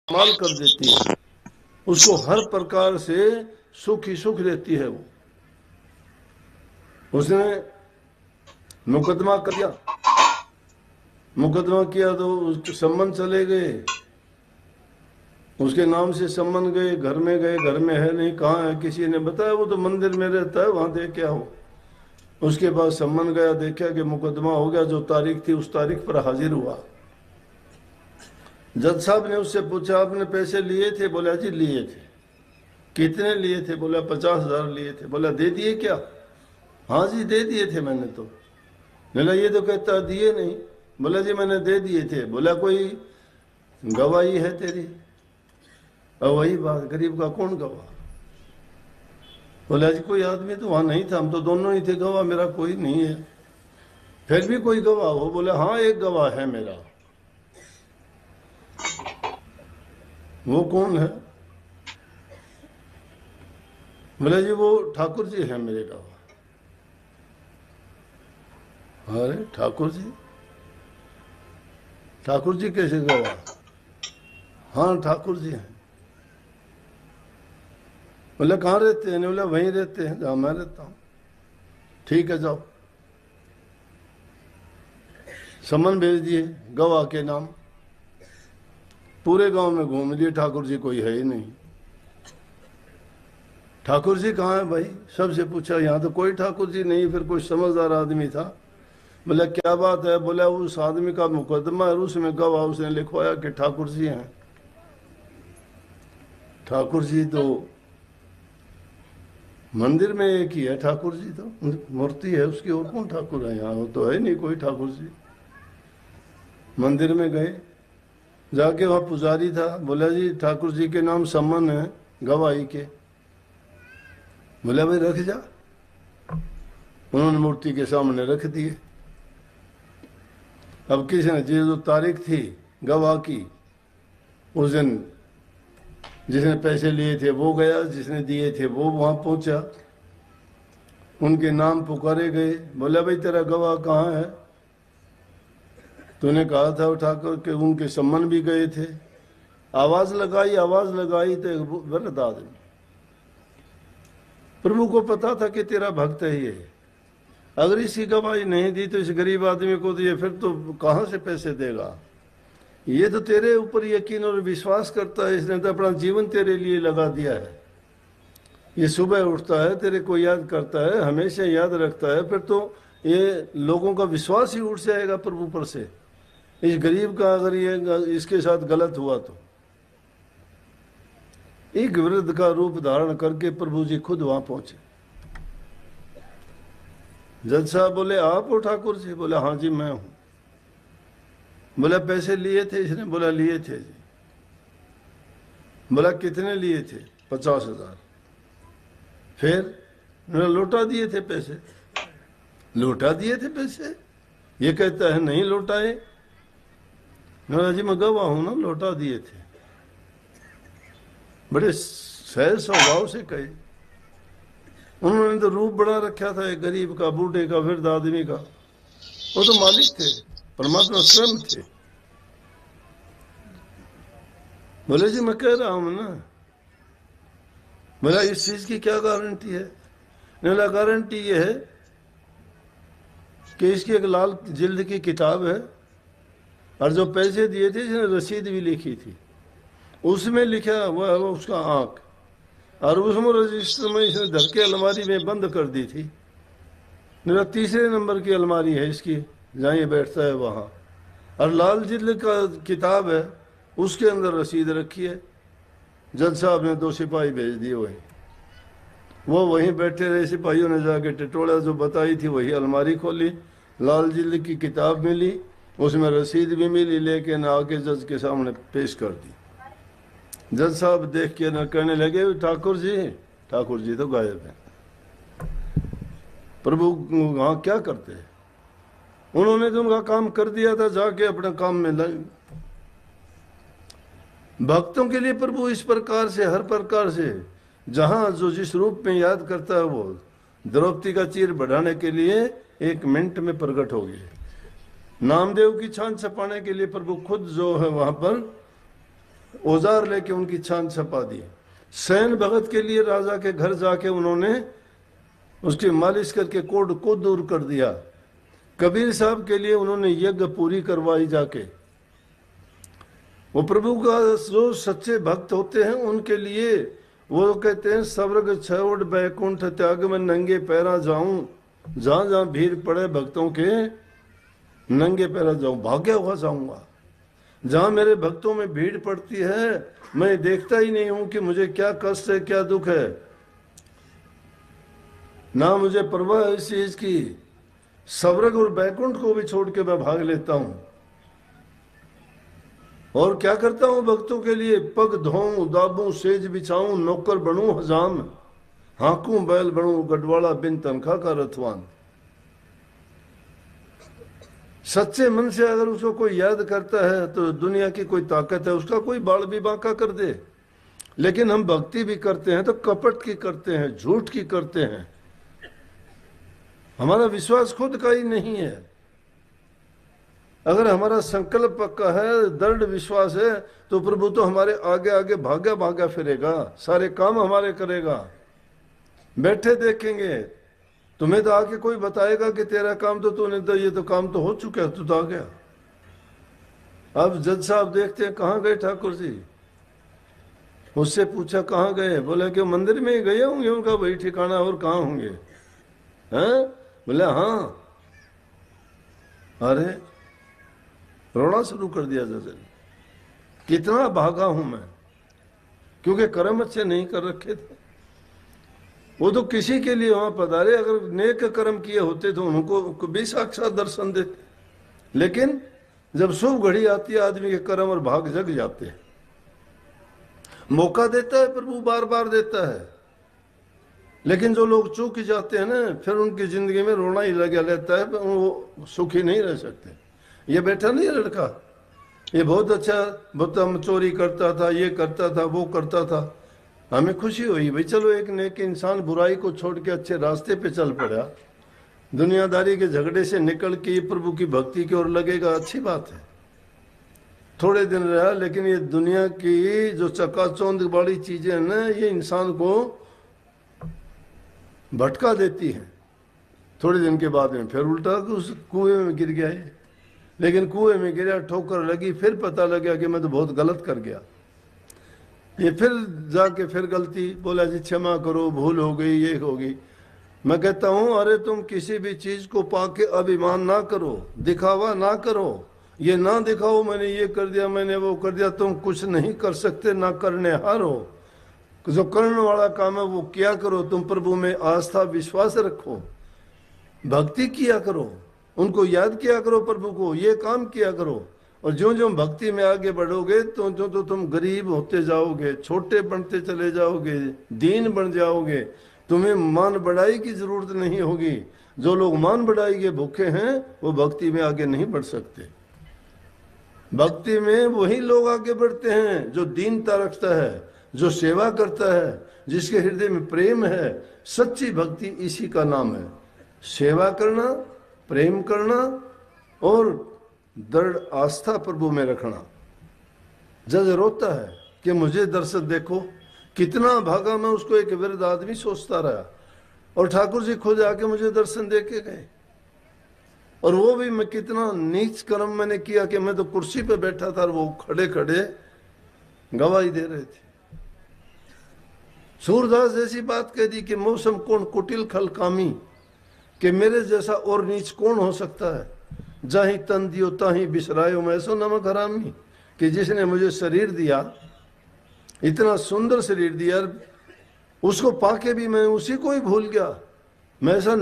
माल कर देती है, उसको हर प्रकार से सुख ही सुख देती है। वो उसने मुकदमा किया, मुकदमा किया तो उसके संबंध चले गए, उसके नाम से संबंध गए, घर में गए, घर में है नहीं, कहाँ है किसी ने बताया, वो तो मंदिर में रहता है, वहां देख क्या हो। उसके बाद संबंध गया, देखा कि मुकदमा हो गया, जो तारीख थी उस तारीख पर हाजिर हुआ। जज साहब ने उससे पूछा आपने पैसे लिए थे? बोला जी लिए थे। कितने लिए थे? बोला 50,000 लिए थे। बोला दे दिए क्या? हाँ जी दे दिए थे मैंने तो। बोला ये तो कहता दिए नहीं। बोला जी मैंने दे दिए थे। बोला कोई गवाही है तेरी? और वही बात, गरीब का कौन गवाह? बोला जी कोई आदमी तो वहां नहीं था, हम तो दोनों ही थे गवाह, मेरा कोई नहीं है। फिर भी कोई गवाह हो? बोला हाँ एक गवाह है मेरा। वो कौन है? बोला जी वो ठाकुर जी है मेरे गवाह। अरे ठाकुर जी? ठाकुर जी कैसे गवाह? हाँ ठाकुर जी हैं। बोले कहाँ रहते हैं? बोला वहीं रहते हैं जहाँ मैं रहता हूँ। ठीक है जाओ। समन भेज दिए गवाह के नाम। पूरे गांव में घूम लिए, ठाकुर जी कोई है ही नहीं। ठाकुर जी कहाँ है भाई? सबसे पूछा, यहाँ तो कोई ठाकुर जी नहीं। फिर कोई समझदार आदमी था, बोला क्या बात है? बोला उस आदमी का मुकदमा है, उसमें गवाह उसने लिखवाया कि ठाकुर जी हैं। ठाकुर जी तो मंदिर में एक ही है, ठाकुर जी तो मूर्ति है उसकी, और कौन ठाकुर है? यहाँ तो है नहीं कोई ठाकुर जी। मंदिर में गए, जाके वहाँ पुजारी था, बोला जी ठाकुर जी के नाम सम्मन है गवाही के। बोला भाई रख जा। उन्होंने मूर्ति के सामने रख दिए। अब किसी ने जो तारीख थी गवाह की, उस दिन जिसने पैसे लिए थे वो गया, जिसने दिए थे वो वहां पहुंचा, उनके नाम पुकारे गए। बोला भाई तेरा गवाह कहाँ है? तूने कहा था उठाकर के उनके सम्मान भी गए थे। आवाज लगाई, आवाज लगाई तो गलत आदमी। प्रभु को पता था कि तेरा भक्त है ये, अगर इसकी गवाही नहीं दी तो इस गरीब आदमी को दिए, फिर तो कहाँ से पैसे देगा? ये तो तेरे ऊपर यकीन और विश्वास करता है, इसने तो अपना जीवन तेरे लिए लगा दिया है। ये सुबह उठता है, तेरे को याद करता है, हमेशा याद रखता है, फिर तो ये लोगों का विश्वास ही उठ जाएगा प्रभु पर से। इस गरीब का अगर ये इसके साथ गलत हुआ तो एक वृद्ध का रूप धारण करके प्रभु जी खुद वहां पहुंचे। जज साहब बोले आप हो ठाकुर जी? बोला हाँ जी मैं हूं। बोला पैसे लिए थे इसने? बोला लिए थे जी। बोला कितने लिए थे? 50,000। फिर मैंने लौटा दिए थे पैसे। लौटा दिए थे पैसे? ये कहता है नहीं लौटाए। मैंने जी मैं गवाह हूं ना, लौटा दिए थे। बड़े सहज स्वभाव से कहे। उन्होंने तो रूप बड़ा रखा था एक गरीब का, बूढ़े का, वृद्ध आदमी का। वो तो मालिक थे, परमात्मा स्वयं थे। बोले जी मैं कह रहा हूं ना। बोला इस चीज की क्या गारंटी है? बोला गारंटी ये है कि इसकी एक लाल जिल्द की किताब है, और जो पैसे दिए थे इसने रसीद भी लिखी थी, उसमें लिखा हुआ है वो उसका आंख, और उसमें रजिस्टर में इसने धर के अलमारी में बंद कर दी थी। मेरा तीसरे नंबर की अलमारी है इसकी, जहाँ ये बैठता है वहाँ, और लाल जिल्द का किताब है, उसके अंदर रसीद रखी है। जज साहब ने 2 सिपाही भेज दिए, वो वहीं बैठे रहे। सिपाहियों ने जाके टिटोड़ा जो बताई थी वही अलमारी खोली, लाल जिल्द की किताब मिली, उसमें रसीद भी मिली, लेके न आके जज के सामने पेश कर दी। जज साहब देख के न कहने लगे ठाकुर जी तो गायब हैं, प्रभु वहां क्या करते हैं? उन्होंने तो उनका काम कर दिया था, जाके अपने काम में लगे। भक्तों के लिए प्रभु इस प्रकार से, हर प्रकार से, जहां जो जिस रूप में याद करता है, वो द्रौपदी का चीर बढ़ाने के लिए 1 मिनट में प्रकट हो गए। नामदेव की छान छपाने के लिए प्रभु खुद जो है वहां पर औजार लेके उनकी छान छपा दी। सैन भगत के लिए राजा के घर जाके उन्होंने उसकी मालिश करके कोड को दूर कर दिया। कबीर साहब के लिए उन्होंने यज्ञ पूरी करवाई जाके। वो प्रभु का जो सच्चे भक्त होते हैं उनके लिए वो कहते हैं स्वर्ग छोड़ बैकुंठ त्याग में नंगे पैरा जाऊं, जहां जहां भीड़ पड़े भक्तों के नंगे पैरा जाऊं, भाग्या हुआ जाऊंगा। जहां मेरे भक्तों में भीड़ पड़ती है मैं देखता ही नहीं हूं कि मुझे क्या कष्ट है क्या दुख है, ना मुझे परवाह है इस चीज की। स्वर्ग और बैकुंठ को भी छोड़ के मैं भाग लेता हूं। और क्या करता हूं भक्तों के लिए, पग धोऊं दाबूं सेज बिछाऊं, नौकर बनूं हजाम, हाकूं बैल बनूं गढ़वाला बिन तनखा का रथवान। सच्चे मन से अगर उसको कोई याद करता है तो दुनिया की कोई ताकत है उसका कोई बाल भी बांका कर दे। लेकिन हम भक्ति भी करते हैं तो कपट की करते हैं, झूठ की करते हैं। हमारा विश्वास खुद का ही नहीं है। अगर हमारा संकल्प पक्का है, दृढ़ विश्वास है, तो प्रभु तो हमारे आगे आगे भागा भागा फिरेगा, सारे काम हमारे करेगा। बैठे देखेंगे, तुम्हें तो आके कोई बताएगा कि तेरा काम तो तूने तो ये तो काम तो हो चुका है, तू तो आ गया। अब जज साहब देखते हैं कहाँ गए ठाकुर जी, उससे पूछा कहाँ गए, बोले कि मंदिर में ही गए होंगे। उनका वही ठिकाना, और कहाँ होंगे हैं? बोले हाँ। अरे रोना शुरू कर दिया जज ने, कितना भागा हूं मैं, क्योंकि कर्म अच्छे नहीं कर रखे थे। वो तो किसी के लिए वहां पधारे, अगर नेक कर्म किए होते तो उनको भी साक्षात दर्शन देते। लेकिन जब शुभ घड़ी आती है आदमी के कर्म और भाग जग जाते हैं। मौका देता है प्रभु, बार बार देता है, लेकिन जो लोग चूक जाते हैं ना, फिर उनकी जिंदगी में रोना ही लगा रहता है, वो सुखी नहीं रह सकते। ये बैठा नहीं है लड़का, ये बहुत अच्छा, बहुत चोरी करता था, ये करता था, वो करता था। हमें खुशी हुई भाई, चलो एक नेक इंसान बुराई को छोड़ के अच्छे रास्ते पे चल पड़ा, दुनियादारी के झगड़े से निकल के प्रभु की भक्ति की ओर लगेगा, अच्छी बात है। थोड़े दिन रहा, लेकिन ये दुनिया की जो चकाचौंध वाली चीजें हैं ना, ये इंसान को भटका देती हैं। थोड़े दिन के बाद में फिर उल्टा उस कुएं में गिर गया है। लेकिन कुएं में गिरा, ठोकर लगी, फिर पता लगा कि मैं तो बहुत गलत कर गया। ये फिर जाके फिर गलती, बोला जी क्षमा करो, भूल हो गई, ये होगी। मैं कहता हूं अरे तुम किसी भी चीज को पाके अभिमान ना करो, दिखावा ना करो, ये ना दिखाओ मैंने ये कर दिया, मैंने वो कर दिया। तुम कुछ नहीं कर सकते, ना करने हार हो। जो करने वाला काम है वो क्या करो। तुम प्रभु में आस्था विश्वास रखो, भक्ति किया करो, उनको याद किया करो, प्रभु को ये काम किया करो। और जो जो भक्ति में आगे बढ़ोगे तो तुम गरीब होते जाओगे, छोटे बनते चले जाओगे, दीन बन जाओगे। तुम्हें मान बढ़ाई की जरूरत नहीं होगी। जो लोग मान बढ़ाई के भूखे हैं वो भक्ति में आगे नहीं बढ़ सकते। भक्ति में वही लोग आगे बढ़ते हैं जो दीनता रखता है, जो सेवा करता है, जिसके हृदय में प्रेम है। सच्ची भक्ति इसी का नाम है, सेवा करना, प्रेम करना और दृढ़ आस्था प्रभु में रखना। जज रोता है कि मुझे दर्शन देखो, कितना भागा मैं, उसको एक वृद्ध आदमी सोचता रहा, और ठाकुर जी खुद आके मुझे दर्शन दे के गए। और वो भी मैं कितना नीच कर्म मैंने किया कि मैं तो कुर्सी पे बैठा था और वो खड़े खड़े गवाही दे रहे थे। सूरदास जैसी बात कह दी कि मौसम कौन कुटिल खल कामी, कि मेरे जैसा और नीच कौन हो सकता है। जाही तन दियो ताही बिसरायो मैं सो नमक हरामी, कि जिसने मुझे शरीर दिया, इतना सुंदर शरीर दिया, उसको पाके भी मैं उसी को ही भूल गया। मैं ऐसा